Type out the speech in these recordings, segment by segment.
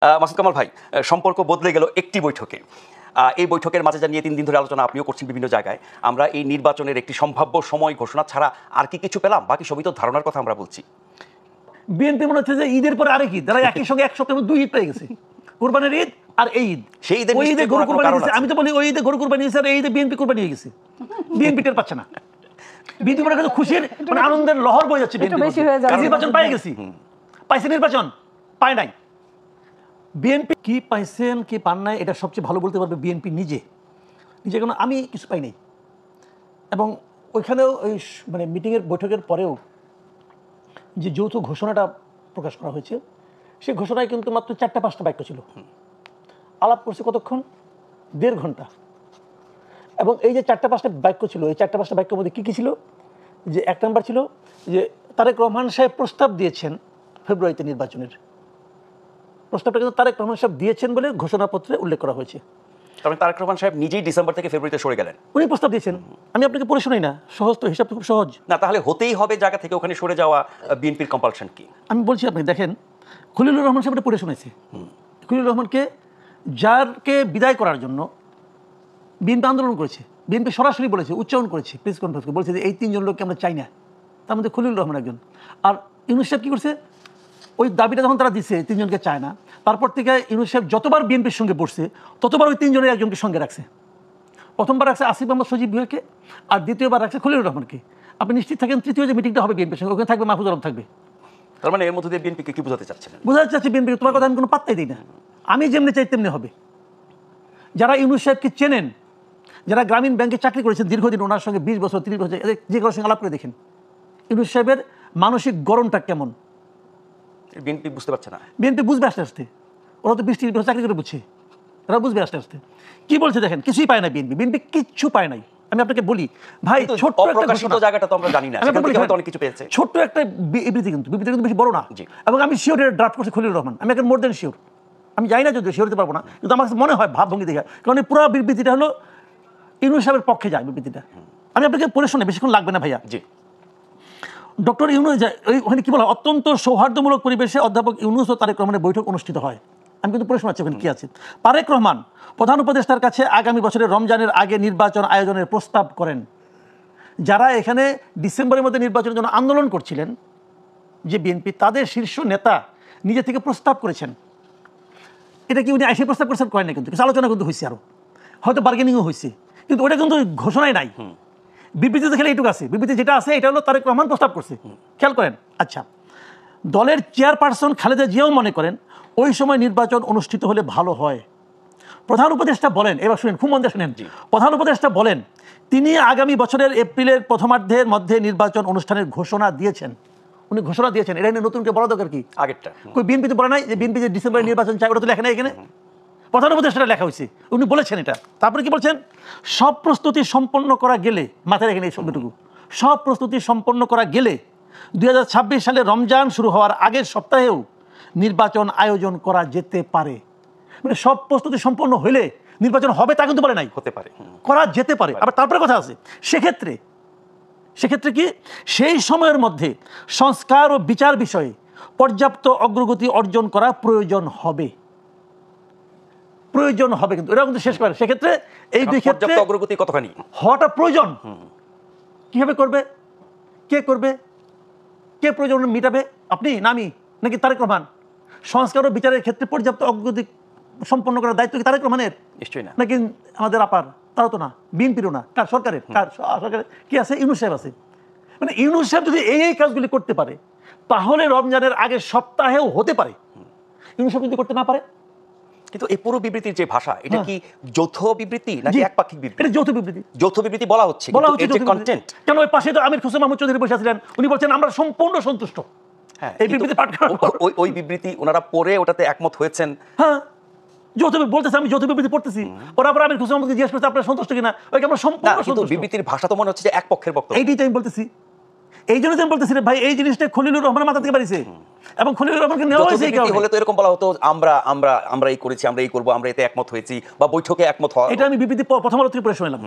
মাসুদ কামাল ভাই, সম্পর্ক বদলে গেল একটি বৈঠকে। এই বৈঠকের মাঝে যা নিয়ে 3 দিন ধরে আলোচনা আপনিও করছেন বিভিন্ন জায়গায়, আমরা এই নির্বাচনের একটি সম্ভাব্য সময় ঘোষণা ছাড়া আর কি কিছু পেলাম? বাকি সবই তো ধারণার কথা আমরা বলছি। বিএনপি মনে হচ্ছে যে ঈদের পরে আরেক ঈদ, তারা একই সঙ্গে এক সপ্তাহে 2 ঈদ পেয়ে গেছে, কুরবানির ঈদ আর এই ঈদ। সেই ঈদে ওই ঈদে গরু কুরবানি দিয়েছে, আমি তো বলি ওই ঈদে গরু কুরবানি দিয়েছে আর এই ঈদে বিএনপি কুরবানি হয়ে গেছে। বিএনপি টের পাচ্ছে না, বিএনপি মনে করছে খুশির মানে আনন্দের লহর বয়ে যাচ্ছে। নির্বাচন পাই গেছি, পাইছে নির্বাচন পায় নাই। বিএনপি কি পাইছেন কি পান নাই এটা সবচেয়ে ভালো বলতে পারবে বিএনপি নিজে। কেন আমি কিছু পাই নাই। এবং ওইখানেও ওই মানে মিটিংয়ের বৈঠকের পরেও যে যৌথ ঘোষণাটা প্রকাশ করা হয়েছে, সেই ঘোষণায় কিন্তু মাত্র 4-5টা বাক্য ছিল। আলাপ করছে কতক্ষণ? 1.5 ঘন্টা। এবং এই যে 4-5টা বাক্য ছিল, এই 4-5টা বাক্যের মধ্যে কী কী ছিল? যে 1 নম্বর ছিল যে তারেক রহমান সাহেব প্রস্তাব দিয়েছেন ফেব্রুয়ারিতে নির্বাচনের। প্রস্তাবটা কিন্তু তারেক রহমান সাহেব দিয়েছেন বলে ঘোষণাপত্রে উল্লেখ করা হয়েছে। তবে তারেক রহমান সাহেব নিজেই ডিসেম্বর থেকে ফেব্রুয়ারিতে সরে গেলেন। উনি প্রস্তাব দিয়েছেন। আমি আপনাকে পড়ে শোনাই না, সহজ তো, হিসাবটা খুব সহজ না। তাহলে হতেই হবে জায়গা থেকে ওখানে সরে যাওয়া, বিএনপির কম্পালশন কি? আমি বলছি, আপনি দেখেন খলিলুর রহমান সাহেব পড়ে শুনেছে। খলিলুর রহমানকে যারকে বিদায় করার জন্য বিএনপি আন্দোলন করেছে, বিএনপি সরাসরি বলেছে, উচ্চারণ করেছে, প্রেস কনফারেন্সে বলেছে যে এই 3 জন লোককে আমরা চাই না। তার মধ্যে খলিলুর রহমান একজন। আর ইউনূস সাহেব কী করছে? ওই দাবিটা যখন তারা দিচ্ছে 3 জনকে চায় না, তারপর থেকে ইউনূস সাহেব যতবার বিএনপির সঙ্গে বসছে ততবার ওই 3 জনের একজনকে সঙ্গে রাখছে। প্রথমবার রাখছে আসিফ মোহাম্মদ সজীব ভুঁইয়াকে, আর দ্বিতীয়বার রাখছে খলিলুর রহমানকে। আপনি নিশ্চিত থাকেন তৃতীয় যে মিটিংটা হবে বিএনপির সঙ্গে, ওখানে থাকবে মাহফুজ আলম থাকবে। তার মানে এর মধ্যে দিয়ে বিএনপিকে কি বোঝাতে চাচ্ছেন? বোঝাতে চাচ্ছি বিএনপি তোমার কথা আমি কোনো পাত্তাই দিই না, আমি যেমনি চাই তেমনি হবে। যারা ইউনূস সাহেবকে চেনেন, যারা গ্রামীণ ব্যাংকে চাকরি করেছেন দীর্ঘদিন, ওনার সঙ্গে 20 বছর 30 বছর, যে কারোর সঙ্গে আলাপ করে দেখেন ইউনূস সাহেবের মানসিক গড়নটা কেমন। বিএনপি বুঝতে পারছে না। বিএনপি বুঝবে আস্তে আস্তে, ওরা তো 20-30 বছর চাকরি করে বুঝছে, এরা বুঝবে আস্তে আস্তে। কি বলছে দেখেন, কিছুই পায় না বিএনপি, বিএনপি কিচ্ছু পায় নাই। আমি আপনাকে বলি ভাই, ছোট্ট একটা জায়গাটা তো আমরা জানি না, সেখান থেকে হয়তো অনেক কিছু পেয়েছে। ছোট্ট একটা বিবৃতি, কিন্তু বিবৃতি কিন্তু বেশি বড় না। এবং আমি শিওর এটা ড্রাফট করছি খলিলুর রহমান, আমি এখন মোর দেন শিওর। আমি জানি না যদি শিওর হতে পারবো না, কিন্তু আমার কাছে মনে হয় ভাবভঙ্গি দেখে, কারণ এই পুরো বিবৃতিটা হলো ইউনূস সাহেবের পক্ষে যায় বিবৃতিটা। আমি আপনাকে পড়ে শুনে, বেশিক্ষণ লাগবে না ভাইয়া। জি। ডক্টর ইউনূস ওখানে কি বলা, অত্যন্ত সৌহার্দ্যমূলক পরিবেশে অধ্যাপক ইউনূস ও তারেক রহমানের বৈঠক অনুষ্ঠিত হয়। আমি কিন্তু পড়ে শোনাচ্ছি ওখানে কি আছে। তারেক রহমান প্রধান উপদেষ্টার কাছে আগামী বছরের রমজানের আগে নির্বাচন আয়োজনের প্রস্তাব করেন। যারা এখানে ডিসেম্বরের মধ্যে নির্বাচনের জন্য আন্দোলন করছিলেন, যে বিএনপি, তাদের শীর্ষ নেতা নিজে থেকে প্রস্তাব করেছেন। এটা কি উনি এসে প্রস্তাব করেছেন? করেন না, কিন্তু কিছু আলোচনা কিন্তু হয়েছে, আরও হয়তো বার্গেনিংও হয়েছে, কিন্তু ওটা কিন্তু ঘোষণায় নাই। বিবৃতিতে খেলে এইটুকু আছে, বিবৃতি যেটা আছে এটা হলো তারেক রহমান প্রস্তাব করছে, খেয়াল করেন। আচ্ছা, দলের চেয়ারপারসন খালেদা জিয়াও মনে করেন ওই সময় নির্বাচন অনুষ্ঠিত হলে ভালো হয়। প্রধান উপদেষ্টা বলেন, এবার শুনেন, খুব মন দিয়ে শুনেন, প্রধান উপদেষ্টা বলেন তিনি আগামী বছরের এপ্রিলের প্রথমার্ধের মধ্যে নির্বাচন অনুষ্ঠানের ঘোষণা দিয়েছেন। উনি ঘোষণা দিয়েছেন, এটা নিয়ে নতুনকে বলা দরকার কি? আগেরটা কই বিএনপি তো বলে নাই যে বিএনপি যে ডিসেম্বরে নির্বাচন চাই, ওটা তো লেখা নাই এখানে। প্রধান উপদেষ্টা লেখা হয়েছে, উনি বলেছেন এটা। তারপরে কি বলছেন? সব প্রস্তুতি সম্পন্ন করা গেলে, মাথায় রেখে এই শব্দটুকু, সব প্রস্তুতি সম্পন্ন করা গেলে 2026 সালে রমজান শুরু হওয়ার আগের সপ্তাহেও নির্বাচন আয়োজন করা যেতে পারে। মানে সব প্রস্তুতি সম্পন্ন হইলে নির্বাচন হবে তা কিন্তু বলে নাই, হতে পারে, করা যেতে পারে। আবার তারপরে কথা আছে, সেক্ষেত্রে কি সেই সময়ের মধ্যে সংস্কার ও বিচার বিষয়ে পর্যাপ্ত অগ্রগতি অর্জন করা প্রয়োজন হবে। কিন্তু এরা কিন্তু শেষ করে, সেক্ষেত্রে এই দুই ক্ষেত্রে অগ্রগতি কতখানি হওয়াটা প্রয়োজন। কিভাবে করবে, কে করবে, কে প্রয়োজন মিটাবে? আপনি না আমি নাকি তারেক রহমান? সংস্কার ও বিচারের ক্ষেত্রে পর্যাপ্ত অগ্রগতি সম্পন্ন করার দায়িত্ব কি তারেক রহমানের? নিশ্চয়ই না। নাকি আমাদের আপার? তারা তো না, বিএনপিরও না। কার? সরকারের। সরকারের কি আছে? ইউনূস সাহেব আছে। মানে ইউনূস সাহেব যদি এই কাজগুলি করতে পারে, তাহলে রমজানের আগের সপ্তাহেও হতে পারে। ইউনূস সাহেব যদি করতে না পারে, কিন্তু এই পুরো বিবৃতির যে ভাষা, এটা কি যৌথ বিবৃতি নাকি একপাক্ষিক বিবৃতি? এটা যৌথ বিবৃতি। যৌথ বিবৃতি বলা হচ্ছে, কিন্তু কন্টেন্ট কেন? ওই পাশে তো আমির হোসেন মাহমুদ চৌধুরী বসে আছিলেন, উনি বলছেন আমরা সম্পূর্ণ সন্তুষ্ট। হ্যাঁ, এই বিবৃতি পাঠ করার ওই বিবৃতি ওনারা পড়ে ওটাতে একমত হয়েছেন। হ্যাঁ, যৌথ বলতেছে, আমি যৌথ বিবৃতি পড়তেছি, ওরা পরে আমির হোসেন মাহমুদকে জিজ্ঞেস করতে আপনারা সন্তুষ্ট কিনা, ওই আমরা সম্পূর্ণ সন্তুষ্ট। বিবৃতির ভাষা তো মনে হচ্ছে যে এক পক্ষের বক্তব্য। এইটাই তো আমি বলতেছি, এই জন্য আমি বলতেছি ভাই, এই জিনিসটা খলিলুর রহমানের মাথা থেকে বাড়িছে, এবং খলিলুর রহমানকে নেওয়া হয়েছে। হলে তো এরকম বলা হতো, আমরা এই করেছি, আমরা এই করবো, আমরা এতে একমত হয়েছি, বা বৈঠকে একমত হওয়া। এটা আমি বিবৃতি প্রথম আলো থেকে পড়ে শুনলাম।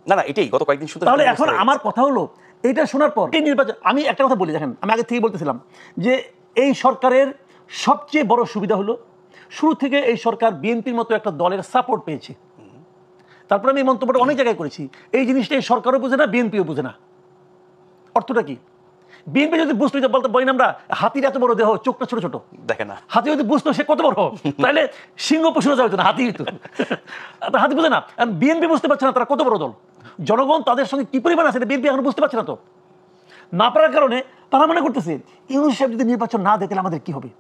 না, এটাই গত কয়েকদিন শুনতে। তাহলে এখন আমার কথা হলো, এটা শোনার পর এই নির্বাচন, আমি একটা কথা বলি, দেখেন আমি আগে থেকেই বলতেছিলাম যে এই সরকারের সবচেয়ে বড় সুবিধা হলো শুরু থেকে এই সরকার বিএনপির মতো একটা দলের সাপোর্ট পেয়েছে। তারপরে আমি এই মন্তব্যটা অনেক জায়গায় করেছি, এই জিনিসটা এই সরকারও বুঝে না, বিএনপিও বুঝে না। অর্থটা কি? বিএনপি যদি বুঝতো, বলতে বলেন আমরা হাতির এত বড় দেহ, চোখটা ছোট ছোট, দেখে না। হাতি যদি বুঝতো সে কত বড়, তাহলে সিংহ পশুরা যাওয়া হতো না, হাতি হতো। হাতি বুঝে না, বিএনপি বুঝতে পারছে না তারা কত বড় দল, জনগণ তাদের সঙ্গে কি পরিমাণ আছে বিএনপি এখন বুঝতে পারছে না। তো না পারার কারণে তারা মনে করতেছে ইউনূস সাহেব যদি নির্বাচন না দেখলে আমাদের কি হবে।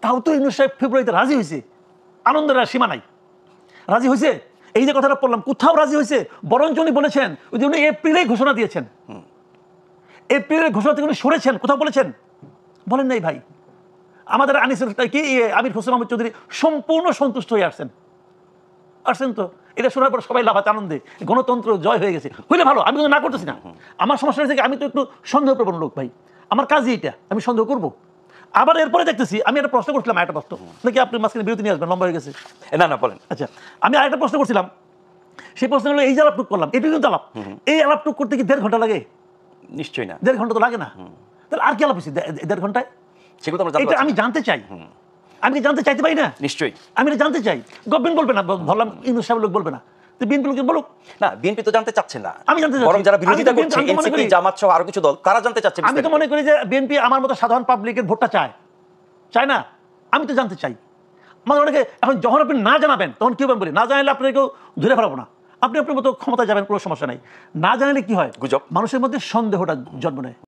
তাও তো ইউনূস সাহেব ফেব্রুয়ারিতে রাজি হয়েছে, আনন্দের আর সীমা নাই। রাজি হয়েছে, এই যে কথাটা বললাম, কোথাও রাজি হয়েছে? বরঞ্চ উনি বলেছেন উনি এপ্রিলেই ঘোষণা দিয়েছেন, এপ্রিলের ঘোষণা থেকে উনি সরেছেন, কোথাও বলেছেন? বলেন নাই ভাই। আমাদের আনিসুল কি আমির হোসেন আহমেদ চৌধুরী সম্পূর্ণ সন্তুষ্ট হয়ে আসছেন তো। এটা শোনার পর সবাই লাফাতে আনন্দে, গণতন্ত্র জয় হয়ে গেছে। হইলে ভালো, আমি কিন্তু না করতেছি না। আমার সমস্যা হয়েছে আমি তো একটু সন্দেহপ্রবণ লোক ভাই, আমার কাজই এটা, আমি সন্দেহ করবো। আবার এরপরে দেখতেছি, আমি একটা প্রশ্ন করছিলাম, একটা প্রশ্ন নাকি আপনি মাঝখানে বিরতি নিয়ে আসবেন, লম্বা হয়ে গেছে। না না বলেন। আচ্ছা, আমি আরেকটা প্রশ্ন করছিলাম, সেই প্রশ্ন হলো এই যে আলাপটুক করলাম, এটুকু কিন্তু আলাপ, এই আলাপটুক করতে কি 1.5 ঘন্টা লাগে? নিশ্চয়ই না, 1.5 ঘন্টা তো লাগে না। তাহলে আর কি আলাপ হয়েছে 1.5 ঘন্টায়? সেগুলো এটা আমি জানতে চাই, আমি কি জানতে চাইতে পারি না? নিশ্চয়ই আমি এটা জানতে চাই। গভর্নমেন্ট বলবে না, ধরলাম ইউনূস সাহেব লোক বলবে না, তো বিএনপি লোক বলুক না। বিএনপি তো জানতে চাচ্ছে না, আমি জানতে চাচ্ছি। বরং যারা বিরোধিতা করছে এনসিপি, জামাত সহ আরো কিছু দল, তারা জানতে চাচ্ছে। আমি তো মনে করি যে বিএনপি আমার মতো সাধারণ পাবলিকের ভোটটা চায় না। আমি তো জানতে চাই। মানে অনেকে এখন যখন আপনি না জানাবেন তখন কি হবে বলি, না জানালে আপনাকেও ধরে ফেলাবো না, আপনি আপনার মতো ক্ষমতায় যাবেন, কোনো সমস্যা নাই। না জানালে কি হয়, গুজব, মানুষের মধ্যে সন্দেহটা জন্ম নেয়।